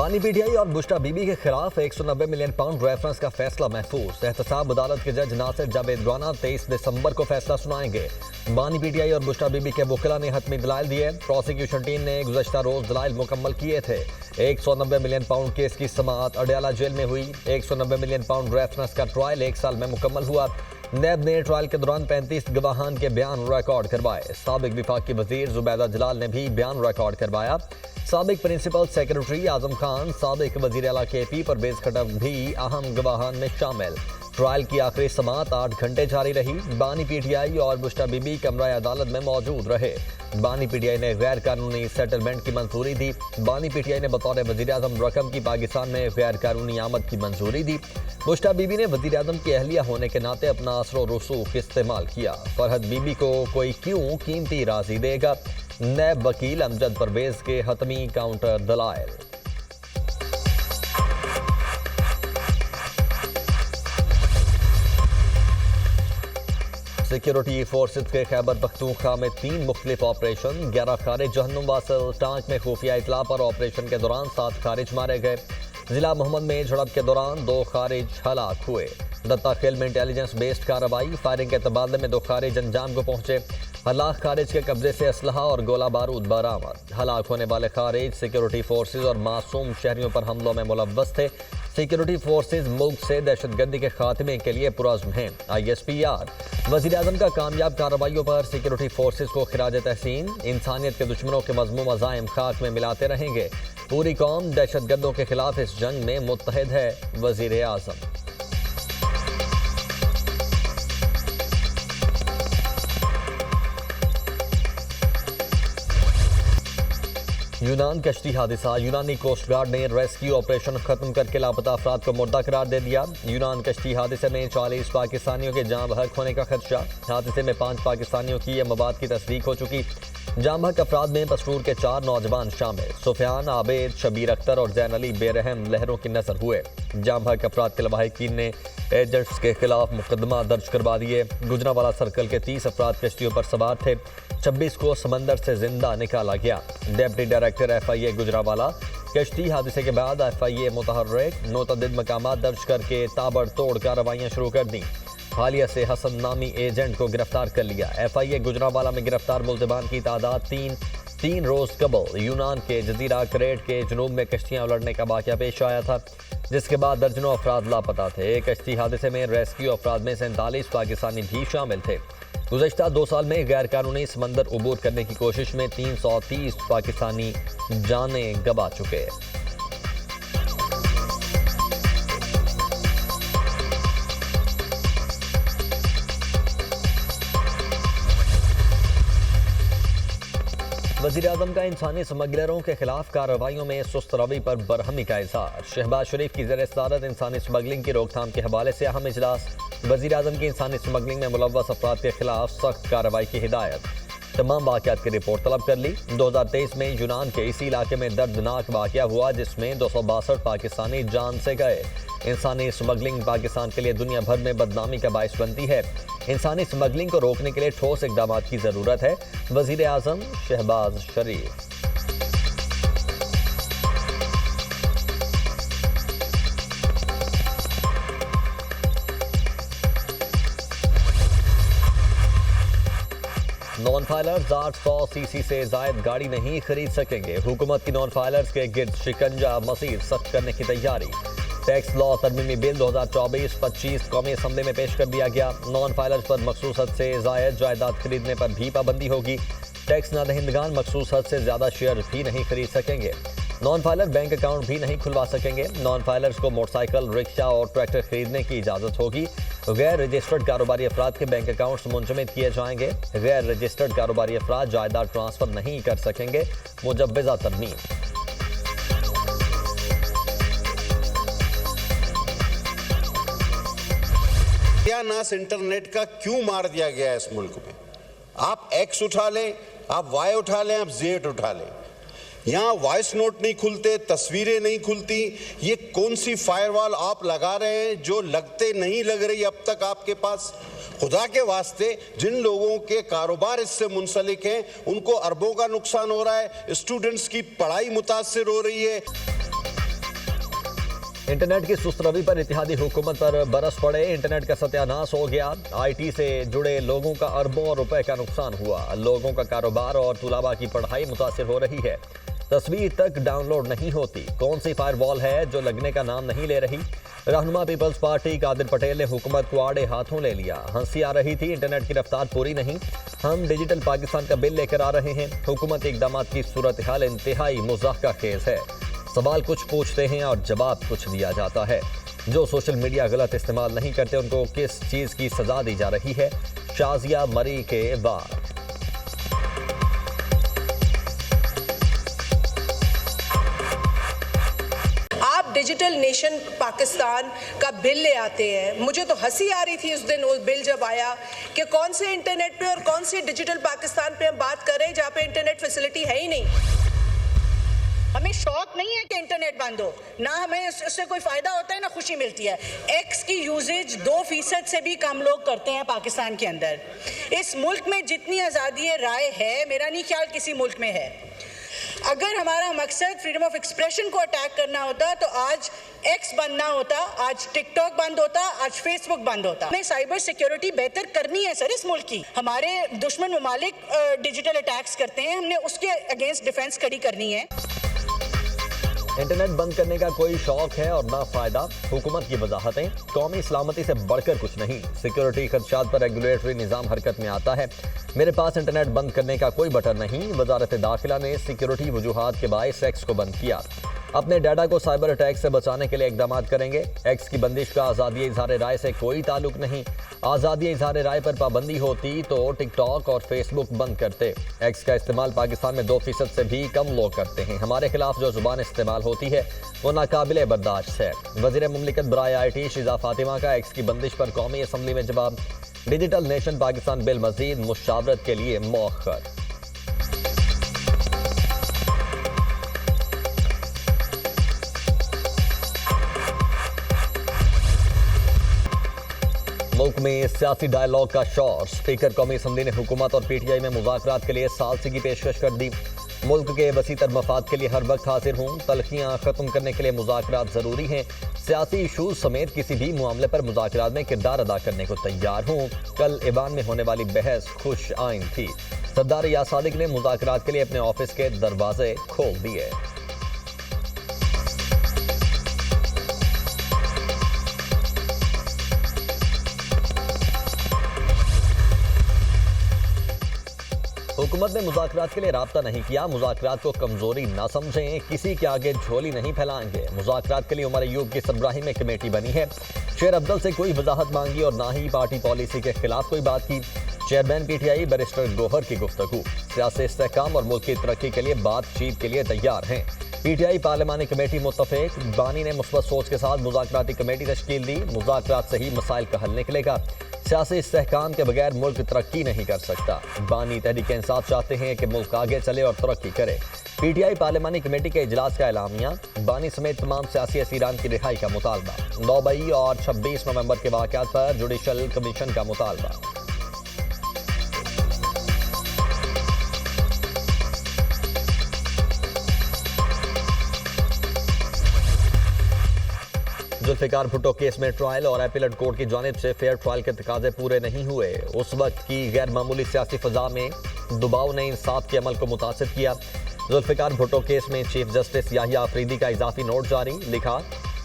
बानी पीटीआई और बुश्रा बीबी के खिलाफ 190 मिलियन पाउंड रेफरेंस का फैसला महफूज। एहतसाब अदालत के जज नासिर जावेद राना 23 दिसंबर को फैसला सुनाएंगे। बानी पीटीआई और बुश्रा बीबी के वकीला ने हतमी दलाइल दिए। प्रोसिक्यूशन टीम ने गुज़श्ता रोज दलाइल मुकम्मल किए थे। 190 मिलियन पाउंड केस की समाअत अडयाला जेल में हुई। 190 मिलियन पाउंड रेफरेंस का ट्रायल 1 साल में मुकम्मल हुआ। नैब ने ट्रायल के दौरान 35 गवाहान के बयान रिकॉर्ड करवाए। साबिक विफाकी वजीर जुबैदा जलाल ने भी बयान रिकॉर्ड करवाया। साबिक प्रिंसिपल सेक्रेटरी आजम खान, साबिक वजीर आला KP परवेज खट्टर भी अहम गवाहान में शामिल। ट्रायल की आखिरी समाअत 8 घंटे जारी रही। बानी पीटीआई और बुश्रा बीबी कमरा अदालत में मौजूद रहे। बानी पीटीआई ने गैर कानूनी सेटलमेंट की मंजूरी दी। बानी पीटीआई ने बतौर वजीर आजम रकम की पाकिस्तान में गैर कानूनी आमद की मंजूरी दी। बुश्रा बीबी ने वजीर आजम की अहलिया होने के नाते अपना असर रसूख इस्तेमाल किया। फरहद बीबी को कोई क्यों कीमती राजी देगा? नैब वकील अमजद परवेज के हतमी काउंटर दलाइल। सिक्योरिटी फोर्सेज के खैबर पख्तूनख्वा में 3 मुख्तलिफ ऑपरेशन, 11 खारिज जहन्नुम वासल। टांक में खुफिया इतला पर ऑपरेशन के दौरान 7 खारिज मारे गए। जिला मोहम्मद में झड़प के दौरान 2 खारिज हलाक हुए। दत्ता खेल में इंटेलिजेंस बेस्ड कार्रवाई, फायरिंग के तबादले में 2 खारिज अंजाम को पहुंचे। हलाक खारिज के कब्जे से असलहा और गोला बारूद बरामद। हलाक होने वाले खारिज सिक्योरिटी फोर्सेज और मासूम शहरियों पर हमलों में मुलव्वस थे। सिक्योरिटी फोर्सेज मुल्क से दहशतगर्दी के खात्मे के लिए पुरज़्म हैं। ISPR वज़ीर आज़म का कामयाब कार्रवाइयों पर सिक्योरिटी फोर्सेज को खिराज तहसीन। इंसानियत के दुश्मनों के मज़मूम अज़ाइम खाक में मिलाते रहेंगे। पूरी कौम दहशतगर्दों के खिलाफ इस जंग में मुत्तहिद है। वज़ीर आज़म। यूनान कश्ती हादसा, यूनानी कोस्ट गार्ड ने रेस्क्यू ऑपरेशन खत्म करके लापता अफराद को मुर्दा करार दे दिया। यूनान कश्ती हादसे में 40 पाकिस्तानियों के जाँ बहक होने का खदशा। हादसे में 5 पाकिस्तानियों की यह मवाद की तस्दीक हो चुकी। जाँ बहक अफराद में पसरूर के 4 नौजवान शामिल। सुफियान, आबिद, शबीर अख्तर और जैन अली बेरहम लहरों की नजर हुए। जाँ बहक अफराद के लवाहिकीन ने एजेंट्स के खिलाफ मुकदमा दर्ज करवा दिए। गुजरावाला सर्कल के 30 अफराद कश्तियों पर सवार थे। 26 को समंदर से जिंदा निकाला गया। डिप्टी डायरेक्टर FIA गुजरावाला कश्ती हादसे के बाद FIA मुतहर्रिक मुतअद्दिद मकामात दर्ज करके ताबड़तोड़ कार्रवाइयाँ शुरू कर दी। हालिया से हसन नामी एजेंट को गिरफ्तार कर लिया। FIA गुजरावाला में गिरफ्तार मुल्ज़िमान की तादाद 3 रोज कबल यूनान के जजीरा करेट के जुनूब में कश्तियाँ उलटने का वाक़या पेश आया था, जिसके बाद दर्जनों अफराद लापता थे। कश्ती हादसे में रेस्क्यू अफराद में 47 पाकिस्तानी भी शामिल थे। गुज़श्ता 2 साल में गैर कानूनी समंदर उबूर करने की कोशिश में 330 पाकिस्तानी जानें गंवा चुके। वज़ीर आज़म का इंसानी स्मगलरों के खिलाफ कार्रवाइयों में सुस्त रवि पर बरहमी का इज़हार। शहबाज शरीफ की ज़ेर सदारत इंसानी स्मगलिंग की रोकथाम के हवाले से अहम इजलास। वज़ीर आज़म की इंसानी स्मगलिंग में मुलव्वस अफराद के खिलाफ सख्त कार्रवाई की हिदायत। तमाम वाक़यात की रिपोर्ट तलब कर ली। 2023 में यूनान के इसी इलाके में दर्दनाक वाक़या हुआ जिसमें 262 पाकिस्तानी जान से गए। इंसानी स्मगलिंग पाकिस्तान के लिए दुनिया भर में बदनामी का बायस बनती है। इंसानी स्मगलिंग को रोकने के लिए ठोस इक़दाम की ज़रूरत है। वज़ीर आज़म शहबाज शरीफ। नॉन फाइलर्स 800 सीसी से जायद गाड़ी नहीं खरीद सकेंगे। हुकूमत की नॉन फाइलर्स के गिर्द शिकंजा मज़ीद सख्त करने की तैयारी। टैक्स लॉ तरमीमी बिल 2024-25 कौमी असम्बली में पेश कर दिया गया। नॉन फाइलर्स पर मखसूस हद से जायद जायदाद खरीदने पर भी पाबंदी होगी। टैक्स नादहिंदगान मखसूस हद से ज़्यादा शेयर भी नहीं खरीद सकेंगे। नॉन फाइलर बैंक अकाउंट भी नहीं खुलवा सकेंगे। नॉन फाइलर्स को मोटरसाइकिल, रिक्शा और ट्रैक्टर खरीदने की इजाज़त होगी। गैर रजिस्टर्ड कारोबारी अफराद के बैंक अकाउंट्स मुंजमद किए जाएंगे। गैर रजिस्टर्ड कारोबारी अफराद जायदाद ट्रांसफ़र नहीं कर सकेंगे। मुजव्वज़ा तरमीम। सत्यानाश इंटरनेट का क्यों मार दिया गया है इस मुल्क में? आप X उठा लें, आप Y उठा लें, आप Z उठा लें, यहाँ वॉइस नोट नहीं खुलते, तस्वीरें नहीं खुलती। ये कौन सी फायरवॉल आप लगा रहे हैं जो लगते नहीं लग रही अब तक आपके पास? खुदा के वास्ते जिन लोगों के कारोबार इससे मुंसलिक हैं उनको अरबों का नुकसान हो रहा है। स्टूडेंट्स की पढ़ाई मुतासिर हो रही है। इंटरनेट की सुस्त रवि पर इत्तेहादी हुकूमत पर बरस पड़े। इंटरनेट का सत्यानाश हो गया। आईटी से जुड़े लोगों का अरबों रुपए का नुकसान हुआ। लोगों का कारोबार और तुलाबा की पढ़ाई मुतासिर हो रही है। तस्वीर तक डाउनलोड नहीं होती। कौन सी फायरवॉल है जो लगने का नाम नहीं ले रही। रहनुमा पीपल्स पार्टी कादिर पटेल ने हुकूमत को आड़े हाथों ले लिया। हंसी आ रही थी, इंटरनेट की रफ्तार पूरी नहीं। हम डिजिटल पाकिस्तान का बिल लेकर आ रहे हैं। हुकूमती इकदाम की सूरत हाल इंतहाई मुज़ाहका खेज है। सवाल कुछ पूछते हैं और जवाब कुछ दिया जाता है। जो सोशल मीडिया गलत इस्तेमाल नहीं करते उनको किस चीज़ की सजा दी जा रही है। शाजिया मरी के बाद डिजिटल नेशन पाकिस्तान का बिल ले आते हैं। मुझे तो हंसी आ रही थी उस दिन वो बिल जब आया कि कौन से इंटरनेट पे और कौन से डिजिटल पाकिस्तान पे हम बात कर रहे हैं जहाँ पे इंटरनेट फैसिलिटी है ही नहीं। हमें शौक नहीं है कि इंटरनेट बंद हो, ना हमें उससे कोई फायदा होता है ना खुशी मिलती है। एक्स की यूजेज 2% से भी कम लोग करते हैं पाकिस्तान के अंदर। इस मुल्क में जितनी आज़ादी राय है, मेरा नहीं ख्याल किसी मुल्क में है। अगर हमारा मकसद फ्रीडम ऑफ एक्सप्रेशन को अटैक करना होता तो आज एक्स बंद ना होता, आज टिकटॉक बंद होता, आज फेसबुक बंद होता। हमें साइबर सिक्योरिटी बेहतर करनी है सर इस मुल्क की। हमारे दुश्मन ममालिक डिजिटल अटैक्स करते हैं, हमने उसके अगेंस्ट डिफेंस खड़ी करनी है। इंटरनेट बंद करने का कोई शौक है और ना फायदा। हुकूमत की वजाहतें कौमी सलामती से बढ़कर कुछ नहीं। सिक्योरिटी खदशात पर रेगुलेटरी निज़ाम हरकत में आता है। मेरे पास इंटरनेट बंद करने का कोई बटन नहीं। वजारत दाखिला ने सिक्योरिटी वजूहात के बायस एक्स को बंद किया। अपने डाटा को साइबर अटैक से बचाने के लिए इकदाम करेंगे। एक्स की बंदिश का आज़ादी इजहार राय से कोई ताल्लुक नहीं। आज़ादी इजहार राय पर पाबंदी होती तो टिकटॉक और फेसबुक बंद करते। एक्स का इस्तेमाल पाकिस्तान में 2% से भी कम लोग करते हैं। हमारे खिलाफ जो जुबान इस्तेमाल होती है वो नाकाबिले बर्दाश्त है। वज़ीर मुमलिकत बराए IT शिजा फातिमा का एक्स की बंदिश पर कौमी असम्बली में जवाब। डिजिटल नेशन पाकिस्तान बिल मजीद मुशावरत के लिए मौखर। मुल्क में सियासी डायलॉग का शोर। स्पीकर कौमी असम्बली ने हुकूमत और PTI में मुज़ाकरात के लिए सालसी की पेशकश कर दी। मुल्क के वसीतर मफाद के लिए हर वक्त हाजिर हूँ। तलखियाँ ख़त्म करने के लिए मुज़ाकरात ज़रूरी हैं। सियासी इशूज़ समेत किसी भी मामले पर मुज़ाकरात में किरदार अदा करने को तैयार हूँ। कल ईवान में होने वाली बहस खुश आइन थी। सरदार रियाज सादिक ने मुज़ाकरात के लिए अपने ऑफिस के दरवाजे खोल दिए। हुकूमत ने मुज़ाकरात के लिए राब्ता नहीं किया। मुज़ाकरात को कमजोरी ना समझें। किसी के आगे झोली नहीं फैलाएंगे। मुज़ाकरात के लिए उमर अयूब की सरबराही में कमेटी बनी है। शेर अफजल से कोई वजाहत मांगी और ना ही पार्टी पॉलिसी के खिलाफ कोई बात की। चेयरमैन PTI बैरिस्टर गौहर की गुफ्तगू। सियासी इस्तेहकाम और मुल्क की तरक्की के लिए बातचीत के लिए तैयार हैं। PTI पार्लिमानी कमेटी मुत्तफिक। बानी ने मुस्बत सोच के साथ मुज़ाकराती कमेटी तश्कील दी। मुज़ाकरात से ही मसाइल का हल निकलेगा। सियासी इस्तेहकाम के बगैर मुल्क तरक्की नहीं कर सकता। बानी तहरीक इंसाफ चाहते हैं कि मुल्क आगे चले और तरक्की करे। PTI पार्लिमानी कमेटी के इजलास का एलामिया। बानी समेत तमाम सियासी असीरान की रिहाई का मुतालबा। 9 मई और 26 नवंबर के वाक़यात पर जुडिशल कमीशन का मुतालबा। जुल्फिकार भुट्टो केस में ट्रायल और अपीलेट कोर्ट की जानिब से फेयर ट्रायल के तकाजे पूरे नहीं हुए। उस वक्त की गैर मामूली सियासी फजा में दबाव ने इंसाफ के अमल को मुतासिर किया। जुल्फिकार भुट्टो केस में चीफ जस्टिस याहिया आफरीदी का इजाफी नोट जारी। लिखा,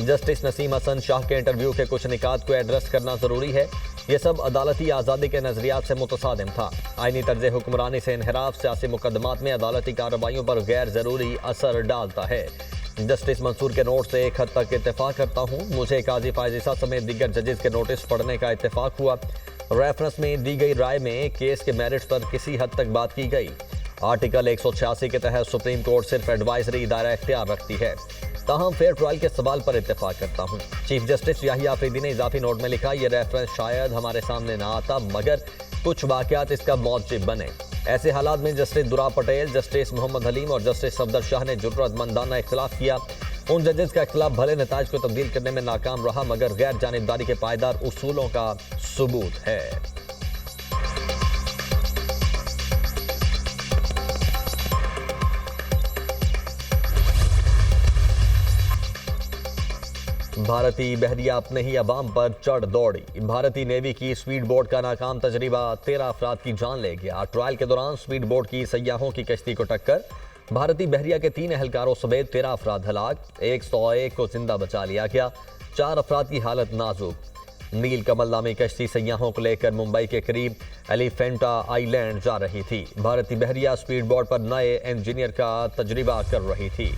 जस्टिस नसीम हसन शाह के इंटरव्यू के कुछ निकात को एड्रेस करना जरूरी है। यह सब अदालती आज़ादी के नजरियात से मुतसादिम था। आईनी तर्ज हुक्मरानी से इनहराफ सियासी मुकदमात में अदालती कार्रवाइयों पर गैर जरूरी असर डालता है। जस्टिस मंसूर के नोट से एक हद तक इत्तेफाक करता हूँ। मुझे काजी फायजिसा समेत दीगर जजेस के नोटिस पढ़ने का इत्तेफाक हुआ। रेफरेंस में दी गई राय में केस के मेरिट्स पर किसी हद तक बात की गई। आर्टिकल 186 के तहत सुप्रीम कोर्ट सिर्फ एडवाइजरी दायरा इख्तियार रखती है। ताहम फेयर ट्रायल के सवाल पर इत्तेफाक करता हूँ। चीफ जस्टिस याहिया आफरीदी ने इजाफी नोट में लिखा, यह रेफरेंस शायद हमारे सामने ना आता मगर कुछ वाकयात इसका मौजिब बने। ऐसे हालात में जस्टिस दुरा पटेल, जस्टिस मोहम्मद हलीम और जस्टिस सफदर शाह ने जुर्रतमंदाना इख्तिलाफ किया। उन जजेस का इख्तिलाफ भले नताज को तब्दील करने में नाकाम रहा मगर गैर जानिबदारी के पायदार उसूलों का सबूत है। भारतीय बहरिया अपने ही अवाम पर चढ़ दौड़ी। भारतीय नेवी की स्पीड बोट का नाकाम तजर्बा 13 अफराद की जान ले गया। ट्रायल के दौरान स्पीड बोट की सयाहों की कश्ती को टक्कर, भारतीय बहरिया के 3 एहलकारों समेत 13 अफराद हलाक, 101 को जिंदा बचा लिया गया। 4 अफराद की हालत नाजुक। नील कमल नामी कश्ती सयाहों को लेकर मुंबई के करीब एलिफेंटा आइलैंड जा रही थी। भारतीय बहरिया स्पीड बोट पर नए इंजीनियर का तजर्बा कर रही थी।